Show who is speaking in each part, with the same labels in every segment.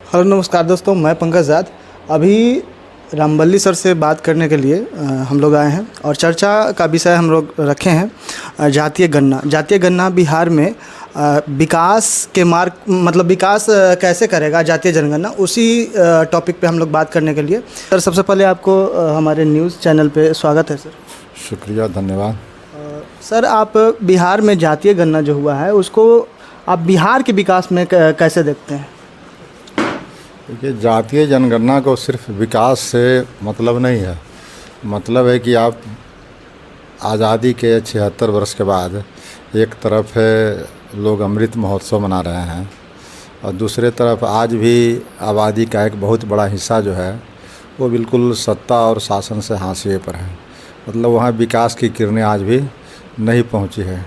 Speaker 1: Hello नमस्कार दोस्तों, मैं पंकज जाद। अभी रामबल्ली सर से बात करने के लिए हम लोग आए हैं और चर्चा का विषय हम लोग रखे हैं जातीय गणना। जातीय गणना बिहार में विकास के मार्ग मतलब विकास कैसे करेगा जातीय जनगणना, उसी टॉपिक पे हम लोग बात करने के लिए। सर सबसे पहले आपको हमारे न्यूज़ चैनल पे स्वागत है सर।
Speaker 2: शुक्रिया, धन्यवाद।
Speaker 1: सर आप बिहार में जातीय गणना जो हुआ है उसको आप बिहार के विकास में कैसे देखते हैं?
Speaker 2: देखिए, जातीय जनगणना को सिर्फ विकास से मतलब नहीं है। मतलब है कि आप आज़ादी के 76 वर्ष के बाद एक तरफ है लोग अमृत महोत्सव मना रहे हैं और दूसरे तरफ आज भी आबादी का एक बहुत बड़ा हिस्सा जो है वो बिल्कुल सत्ता और शासन से हाशिए पर है। मतलब वहाँ विकास की किरणें आज भी नहीं पहुँची है।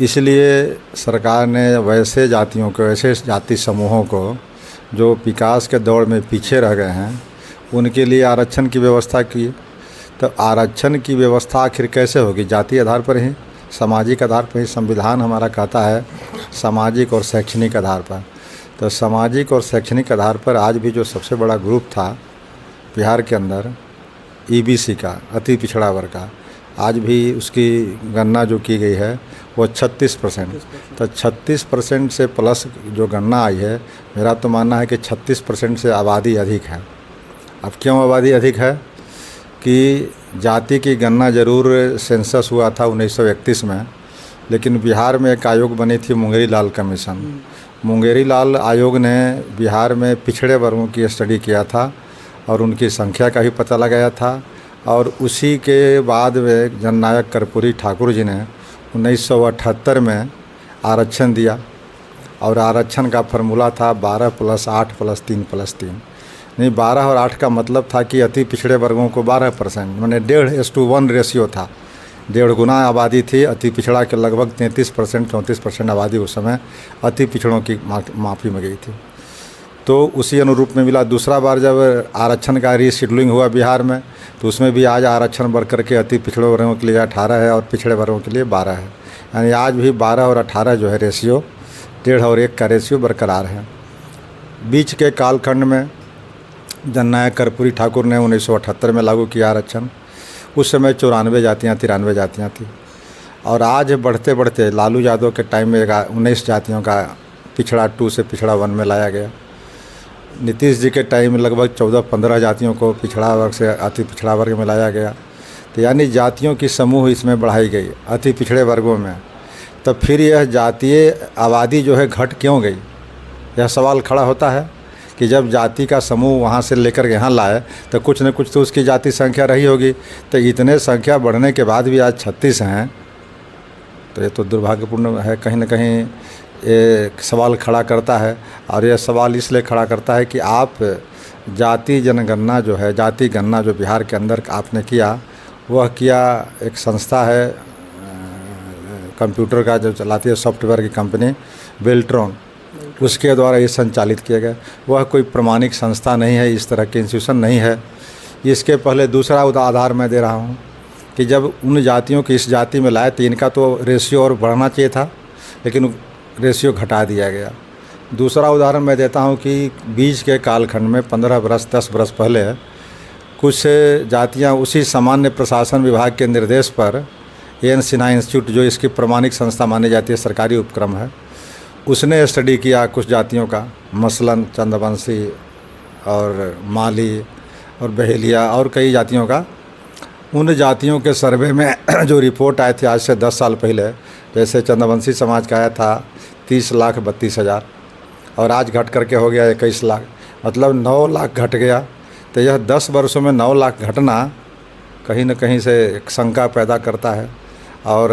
Speaker 2: इसलिए सरकार ने वैसे जातियों को, ऐसे जाति समूहों को जो विकास के दौर में पीछे रह गए हैं उनके लिए आरक्षण की व्यवस्था की। तो आरक्षण की व्यवस्था आखिर कैसे होगी? जातीय आधार पर ही, सामाजिक आधार पर ही। संविधान हमारा कहता है सामाजिक और शैक्षणिक आधार पर। तो सामाजिक और शैक्षणिक आधार पर आज भी जो सबसे बड़ा ग्रुप था बिहार के अंदर ईबीसी का, अति पिछड़ा वर्ग का, आज भी उसकी गणना जो की गई है वो 36%। तो 36% से प्लस जो गणना आई है, मेरा तो मानना है कि 36% से आबादी अधिक है। अब क्यों आबादी अधिक है? कि जाति की गणना ज़रूर सेंसस हुआ था 1931 में, लेकिन बिहार में एक आयोग बनी थी मुंगेरी लाल कमीशन। मुंगेरी लाल आयोग ने बिहार में पिछड़े वर्गों की स्टडी किया था और उनकी संख्या का भी पता लगाया था। और उसी के बाद में जननायक कर्पूरी ठाकुर जी ने 1978 में आरक्षण दिया और आरक्षण का फार्मूला था 12 + 8 + 3 + 3। नहीं, 12 और 8 का मतलब था कि अति पिछड़े वर्गों को 12%, माने 1.5:1 रेशियो था। 1.5 गुना आबादी थी। अति पिछड़ा के लगभग 33% 34% आबादी उस समय अति पिछड़ों की माफ़ी में गई थी। तो उसी अनुरूप में मिला। दूसरा बार जब आरक्षण का रीशेड्यूलिंग हुआ बिहार में, तो उसमें भी आज आरक्षण बढ़ करके अति पिछड़े वर्गों के लिए 18 है और पिछड़े वर्गों के लिए 12 है। यानी आज भी 12 और 18 जो है रेशियो, 1.5 और 1 का रेशियो बरकरार है। बीच के कालखंड में जननायक कर्पूरी ठाकुर ने 1978 में लागू किया आरक्षण। उस समय 94 जातियाँ 93 जातियाँ थी और आज बढ़ते बढ़ते लालू यादव के टाइम में 19 जातियों का पिछड़ा 2 से पिछड़ा 1 में लाया गया। नीतीश जी के टाइम में लगभग 14-15 जातियों को पिछड़ा वर्ग से अति पिछड़ा वर्ग में लाया गया। तो यानी जातियों की समूह इसमें बढ़ाई गई अति पिछड़े वर्गों में। तो फिर यह जातीय आबादी जो है घट क्यों गई? यह सवाल खड़ा होता है कि जब जाति का समूह वहाँ से लेकर यहाँ लाए तो कुछ न कुछ तो उसकी जाति संख्या रही होगी। तो इतने संख्या बढ़ने के बाद भी आज 36 हैं, तो ये तो दुर्भाग्यपूर्ण है। कहीं न कहीं एक सवाल खड़ा करता है। और यह सवाल इसलिए खड़ा करता है कि आप जाति जनगणना जो है, जाति गणना जो बिहार के अंदर आपने किया, वह किया एक संस्था है कंप्यूटर का जो चलाती है सॉफ्टवेयर की कंपनी बेल्ट्रॉन, उसके द्वारा ये संचालित किया गया। वह कोई प्रमाणिक संस्था नहीं है, इस तरह की इंस्टीट्यूशन नहीं है। इसके पहले दूसरा आधार मैं दे रहा हूँ कि जब उन जातियों की इस जाति में लाए तो इनका तो रेशियो और बढ़ना चाहिए था, लेकिन रेशियो घटा दिया गया। दूसरा उदाहरण मैं देता हूं कि बीच के कालखंड में 15 वर्ष 10 वर्ष पहले कुछ जातियां उसी सामान्य प्रशासन विभाग के निर्देश पर एन सिन्हा इंस्टीट्यूट, जो इसकी प्रमाणिक संस्था मानी जाती है, सरकारी उपक्रम है, उसने स्टडी किया कुछ जातियों का, मसलन चंदवंशी और माली और बहेलिया और कई जातियों का। उन जातियों के सर्वे में जो रिपोर्ट आए थे आज से 10 साल पहले, जैसे चंदवंशी समाज का आया था 30,32,000 और आज घट करके हो गया 21 लाख, मतलब 9 लाख घट गया। तो यह 10 वर्षों में 9 लाख घटना कहीं न कहीं से एक शंका पैदा करता है। और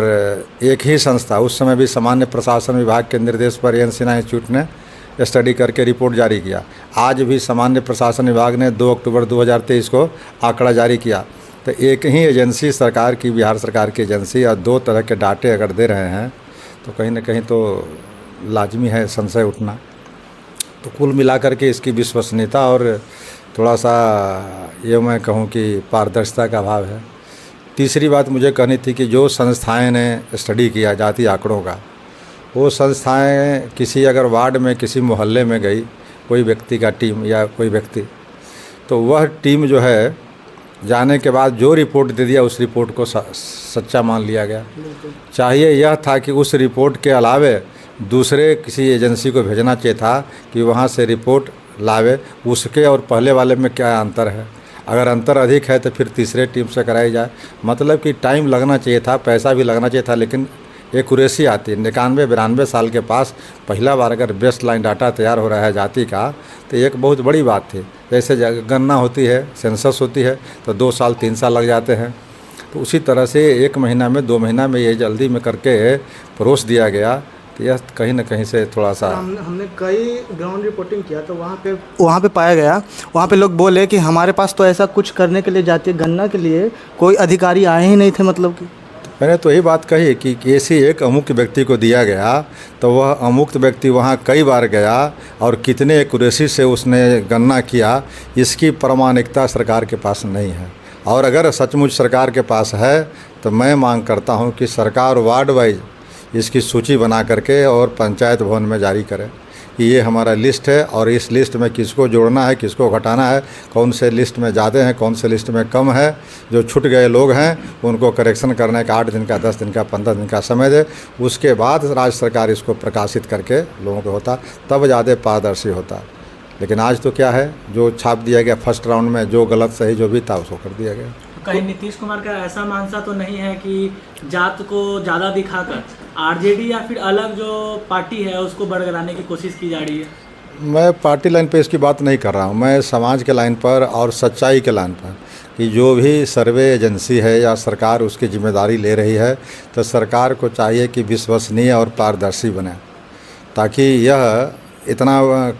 Speaker 2: एक ही संस्था, उस समय भी सामान्य प्रशासन विभाग के निर्देश पर एन सिन्हा इंस्टीट्यूट ने स्टडी करके रिपोर्ट जारी किया। आज भी सामान्य प्रशासन विभाग ने 2 अक्टूबर 2023 को आंकड़ा जारी किया। तो एक ही एजेंसी सरकार की, बिहार सरकार की एजेंसी, और 2 तरह के डाटे अगर दे रहे हैं तो कहीं न कहीं तो लाजमी है संशय उठना। तो कुल मिलाकर के इसकी विश्वसनीयता और थोड़ा सा ये मैं कहूँ कि पारदर्शिता का अभाव है। तीसरी बात मुझे कहनी थी कि जो संस्थाएं ने स्टडी किया जाति आंकड़ों का, वो संस्थाएं किसी अगर वार्ड में, किसी मोहल्ले में गई कोई व्यक्ति का टीम या कोई व्यक्ति, तो वह टीम जो है जाने के बाद जो रिपोर्ट दे दिया उस रिपोर्ट को सच्चा मान लिया गया। चाहिए यह था कि उस रिपोर्ट के अलावे दूसरे किसी एजेंसी को भेजना चाहिए था कि वहाँ से रिपोर्ट लावे, उसके और पहले वाले में क्या अंतर है, अगर अंतर अधिक है तो फिर तीसरे टीम से कराई जाए। मतलब कि टाइम लगना चाहिए था, पैसा भी लगना चाहिए था, लेकिन एक्यूरेसी आती है। 91-92 साल के पास पहला बार अगर बेस्ट लाइन डाटा तैयार हो रहा है जाति का, तो एक बहुत बड़ी बात थी। जैसे गणना होती है, सेंसस होती है, तो 2 साल 3 साल लग जाते हैं, तो उसी तरह से 1 महीना में 2 महीना में ये जल्दी में करके परोस दिया गया। तो यह कहीं ना कहीं से थोड़ा सा
Speaker 1: हमने कई ग्राउंड रिपोर्टिंग किया, तो वहाँ पे पाया गया, वहाँ पे लोग बोले कि हमारे पास तो ऐसा कुछ करने के लिए, जातीय गणना के लिए कोई अधिकारी आए ही नहीं थे। मतलब कि
Speaker 2: मैंने तो यही बात कही कि ऐसी एक अमुक व्यक्ति को दिया गया, तो वह अमुक्त व्यक्ति वहाँ कई बार गया और कितने एक्यूरेसी से उसने गणना किया, इसकी प्रामाणिकता सरकार के पास नहीं है। और अगर सचमुच सरकार के पास है तो मैं मांग करता हूँ कि सरकार वार्ड वाइज इसकी सूची बना करके और पंचायत भवन में जारी करे कि ये हमारा लिस्ट है और इस लिस्ट में किसको जोड़ना है, किसको घटाना है, कौन से लिस्ट में ज़्यादा हैं, कौन से लिस्ट में कम है, जो छूट गए लोग हैं उनको करेक्शन करने का 8 दिन का, 10 दिन का, 15 दिन का समय दे। उसके बाद राज्य सरकार इसको प्रकाशित करके लोगों को होता, तब ज़्यादा पारदर्शी होता। लेकिन आज तो क्या है, जो छाप दिया गया फर्स्ट राउंड में, जो गलत सही जो भी था उसको कर दिया गया।
Speaker 3: कहीं नीतीश कुमार का ऐसा मानसा तो नहीं है कि जात को ज़्यादा दिखाकर आरजेडी या फिर अलग जो पार्टी है उसको बरगलाने की कोशिश की जा रही है?
Speaker 2: मैं पार्टी लाइन पे इसकी बात नहीं कर रहा हूँ, मैं समाज के लाइन पर और सच्चाई के लाइन पर कि जो भी सर्वे एजेंसी है या सरकार उसकी जिम्मेदारी ले रही है, तो सरकार को चाहिए कि विश्वसनीय और पारदर्शी बने, ताकि यह इतना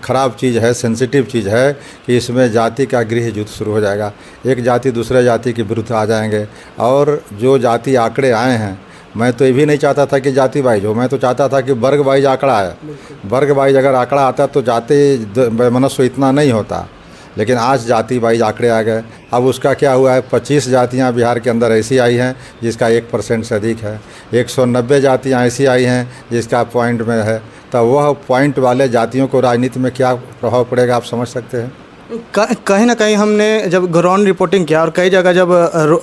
Speaker 2: ख़राब चीज़ है, सेंसिटिव चीज़ है कि इसमें जाति का गृह युद्ध शुरू हो जाएगा। एक जाति दूसरे जाति के विरुद्ध आ जाएंगे। और जो जाति आंकड़े आए हैं, मैं तो ये भी नहीं चाहता था कि जाति वाइज हो, मैं तो चाहता था कि वर्ग वाइज आंकड़ा आए। वर्ग वाइज अगर आंकड़ा आता तो जाति मनुष्य इतना नहीं होता, लेकिन आज जाति वाइज आंकड़े आ गए। अब उसका क्या हुआ है, 25 जातियाँ बिहार के अंदर ऐसी आई हैं जिसका 1% से अधिक है, 190 जातियाँ ऐसी आई हैं जिसका पॉइंट में है। तो वह पॉइंट वाले जातियों को राजनीति में क्या प्रभाव पड़ेगा, आप समझ सकते हैं।
Speaker 1: कहीं ना कहीं हमने जब ग्राउंड रिपोर्टिंग किया और कई जगह जब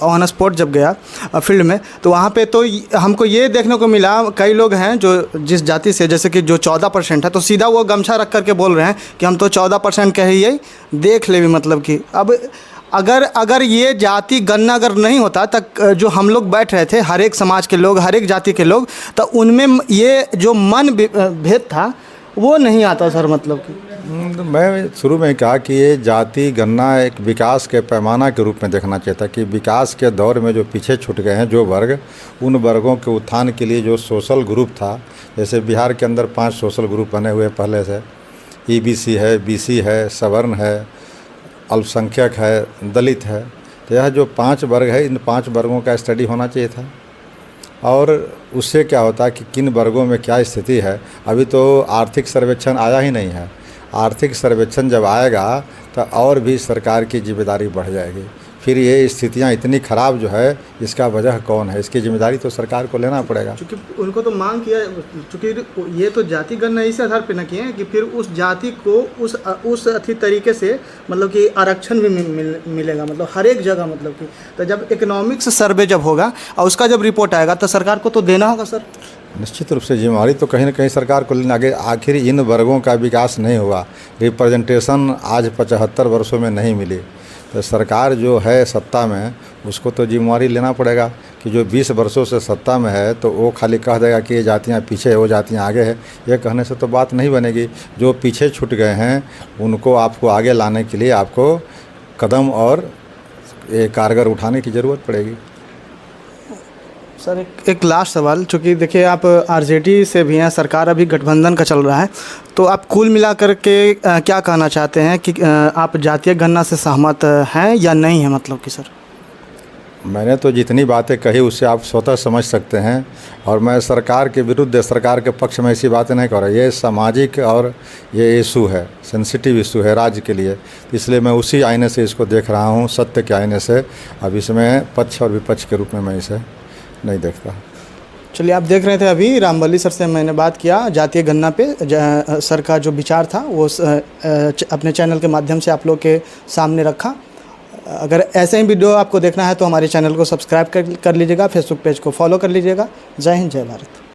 Speaker 1: ऑन स्पॉट जब गया फील्ड में, तो वहाँ पे तो हमको ये देखने को मिला, कई लोग हैं जो जिस जाति से, जैसे कि जो 14% है, तो सीधा वो गमछा रख करके बोल रहे हैं कि हम तो 14% कहिए देख ले भी। मतलब कि अब अगर ये जाति गणना अगर नहीं होता, तक जो हम लोग बैठ रहे थे, हर एक समाज के लोग, हर एक जाति के लोग, तो उनमें ये जो मन भेद था वो नहीं आता सर। मतलब कि
Speaker 2: मैं शुरू में कहा कि ये जाति गणना एक विकास के पैमाना के रूप में देखना चाहिए था, कि विकास के दौर में जो पीछे छूट गए हैं जो वर्ग, उन वर्गों के उत्थान के लिए जो सोशल ग्रुप था, जैसे बिहार के अंदर 5 सोशल ग्रुप बने हुए पहले से, ईबीसी है, बीसी है, सवर्ण है, अल्पसंख्यक है, दलित है। तो यह जो 5 वर्ग है, इन 5 वर्गों का स्टडी होना चाहिए था। और उससे क्या होता है कि किन वर्गों में क्या स्थिति है। अभी तो आर्थिक सर्वेक्षण आया ही नहीं है। आर्थिक सर्वेक्षण जब आएगा तो और भी सरकार की जिम्मेदारी बढ़ जाएगी। फिर ये स्थितियाँ इतनी ख़राब जो है, इसका वजह कौन है, इसकी जिम्मेदारी तो सरकार को लेना पड़ेगा।
Speaker 1: क्योंकि उनको तो मांग किया, क्योंकि ये तो जाति गणना इस आधार पे न किए हैं कि फिर उस जाति को उस अच्छी तरीके से मतलब कि आरक्षण भी मिलेगा, मतलब हर एक जगह। मतलब कि तो जब इकोनॉमिक्स सर्वे जब होगा और उसका जब रिपोर्ट आएगा तो सरकार को तो देना होगा सर।
Speaker 2: निश्चित रूप से जिम्मेवारी तो कहीं ना कहीं सरकार को लेना। आगे आखिर इन वर्गों का विकास नहीं हुआ, रिप्रेजेंटेशन आज 75 वर्षों में नहीं मिली, तो सरकार जो है सत्ता में, उसको तो जिम्मेवारी लेना पड़ेगा कि जो 20 वर्षों से सत्ता में है तो वो खाली कह देगा कि ये जातियाँ पीछे है, वो जातियाँ आगे है। ये कहने से तो बात नहीं बनेगी। जो पीछे छूट गए हैं उनको आपको आगे लाने के लिए आपको कदम और कारगर उठाने की ज़रूरत पड़ेगी।
Speaker 1: सर एक लास्ट सवाल, चूँकि देखिए आप आरजेडी से भी हैं, सरकार अभी गठबंधन का चल रहा है, तो आप कुल मिला कर के क्या कहना चाहते हैं कि आप जातीय गणना से सहमत हैं या नहीं हैं? मतलब कि सर
Speaker 2: मैंने तो जितनी बातें कही उससे आप स्वतः समझ सकते हैं, और मैं सरकार के विरुद्ध, सरकार के पक्ष में ऐसी बातें नहीं कर रहा। ये सामाजिक और ये इशू है, सेंसिटिव इशू है राज्य के लिए, इसलिए मैं उसी आईने से इसको देख रहा हूँ, सत्य के आईने से। अब इसमें पक्ष और विपक्ष के रूप में मैं इसे नहीं देखता।
Speaker 1: चलिए, आप देख रहे थे अभी रामबली सर से मैंने बात किया जातीय गन्ना पे। सर का जो विचार था वो अपने चैनल के माध्यम से आप लोग के सामने रखा। अगर ऐसे ही वीडियो आपको देखना है तो हमारे चैनल को सब्सक्राइब कर लीजिएगा, फेसबुक पेज को फॉलो कर लीजिएगा। जय हिंद, जय भारत।